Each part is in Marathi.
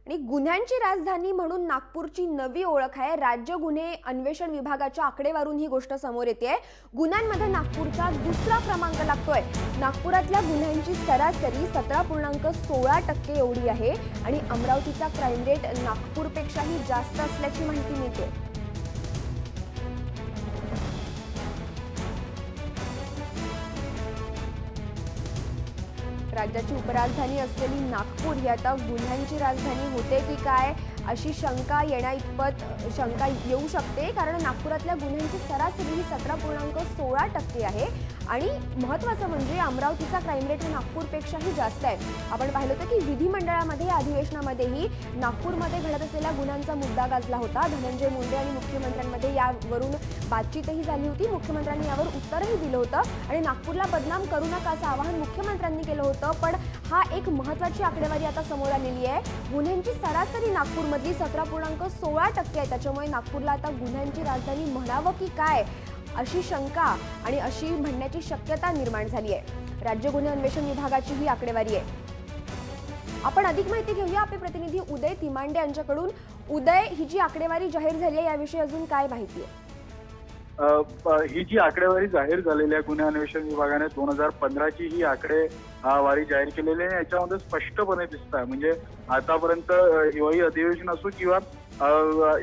आणि गुन्ह्यांची राजधानी म्हणून नागपूरची नवी ओळख आहे। राज्य गुन्हे अन्वेषण विभागाच्या आकडेवारून ही गोष्ट समोर येते। गुन्ह्यांमध्ये नागपूरचा दुसरा क्रमांक लागतोय। नागपुरातल्या गुन्ह्यांची सरासरी 17.16% एवढी आहे आणि अमरावतीचा क्राइम रेट नागपूरपेक्षाही जास्त असल्याची माहिती मिळते। राज्याची उपराजधानी असलेली नागपूर ही आता गुन्ह्यांची राजधानी होते की काय अशी शंका येऊ शकते, कारण नागपुरातल्या गुन्ह्यांची सरासरी ही 17.16% आहे आणि महत्त्वाचं म्हणजे अमरावतीचा क्राइम रेट नागपूरपेक्षाही जास्त आहे। आपण पाहिलं होतं की विधिमंडळामध्ये अधिवेशनामध्येही नागपूरमध्ये घडत असलेल्या गुन्ह्यांचा मुद्दा गाजला होता। धनंजय मुंडे आणि मुख्यमंत्र्यांमध्ये यावरून बातचीतही झाली होती। मुख्यमंत्र्यांनी यावर उत्तरही दिलं होतं आणि नागपूरला बदनाम करू नका असं आवाहन मुख्यमंत्र्यांनी केलं होतं। पण हा एक महत्त्वाची आकडेवारी आता समोर आलेली आहे। गुन्ह्यांची सरासरी नागपूरमधली 17.16% आहे। त्याच्यामुळे नागपूरला आता गुन्ह्यांची राजधानी म्हणावं की काय अशी शंका आणि अशी म्हणण्याची शक्यता निर्माण झाली आहे। राज्य गुन्हे अन्वेषण विभागाची ही आकडेवारी आहे। आपण अधिक माहिती घेऊया आपले प्रतिनिधी उदय तिमांडे यांच्याकडून। उदय, ही जी आकडेवारी जाहीर झाली आहे याविषयी अजून काय माहिती आहे? ही जी आकडेवारी जाहीर झालेली आहे गुन्हे अन्वेषण विभागाने 2015 ची ही आकडेवारी जाहीर केलेली आहे। याच्यामध्ये स्पष्टपणे दिसत आहे, म्हणजे आतापर्यंत हिवाळी अधिवेशन असो किंवा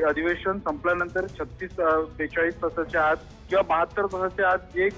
अधिवेशन संपल्यानंतर 36-42 तासाच्या आत किंवा 72 तासाच्या आत जे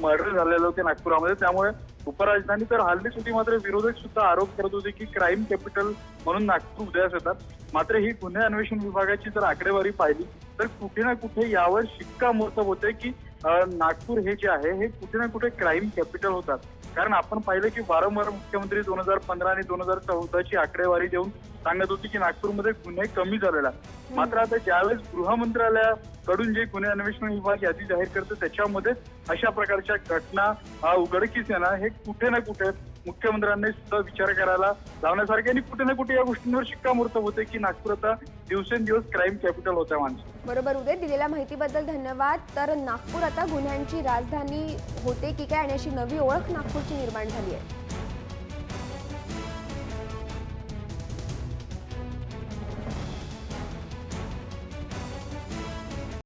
मर्डर झालेले होते नागपुरामध्ये, त्यामुळे उपराजधानी तर हल्लीच होती। मात्र विरोधक सुद्धा आरोप करत होते की क्राईम कॅपिटल म्हणून नागपूर उदयास येतात। मात्र ही गुन्हे अन्वेषण विभागाची जर आकडेवारी पाहिली तर कुठे ना कुठे यावर शिक्कामोर्तब होते की नागपूर हे जे आहे हे कुठे ना कुठे क्राईम कॅपिटल होतात। कारण आपण पाहिलं की वारंवार मुख्यमंत्री 2015 आणि 2014 ची आकडेवारी देऊन सांगत होती की नागपूरमध्ये गुन्हे कमी झालेला। मात्र आता ज्यावेळेस गृह मंत्रालयाकडून जे गुन्हे अन्वेषण विभाग यादी जाहीर करते त्याच्यामध्ये अशा प्रकारच्या घटना उघडकीस येणं हे कुठे ना कुठे मुख्यमंत्र्यांनी सुद्धा विचार करायला लावण्यासारखे आणि कुठे ना कुठे या गोष्टींवर शिक्कामोर्तब होते की नागपूर आता दिवसेंदिवस क्राईम कॅपिटल होत्या माणसं। बरोबर उदय, दिलेल्या माहितीबद्दल धन्यवाद। तर नागपूर आता गुन्ह्यांची राजधानी होते की काय आणि अशी नवी ओळख नागपूरची निर्माण झाली आहे।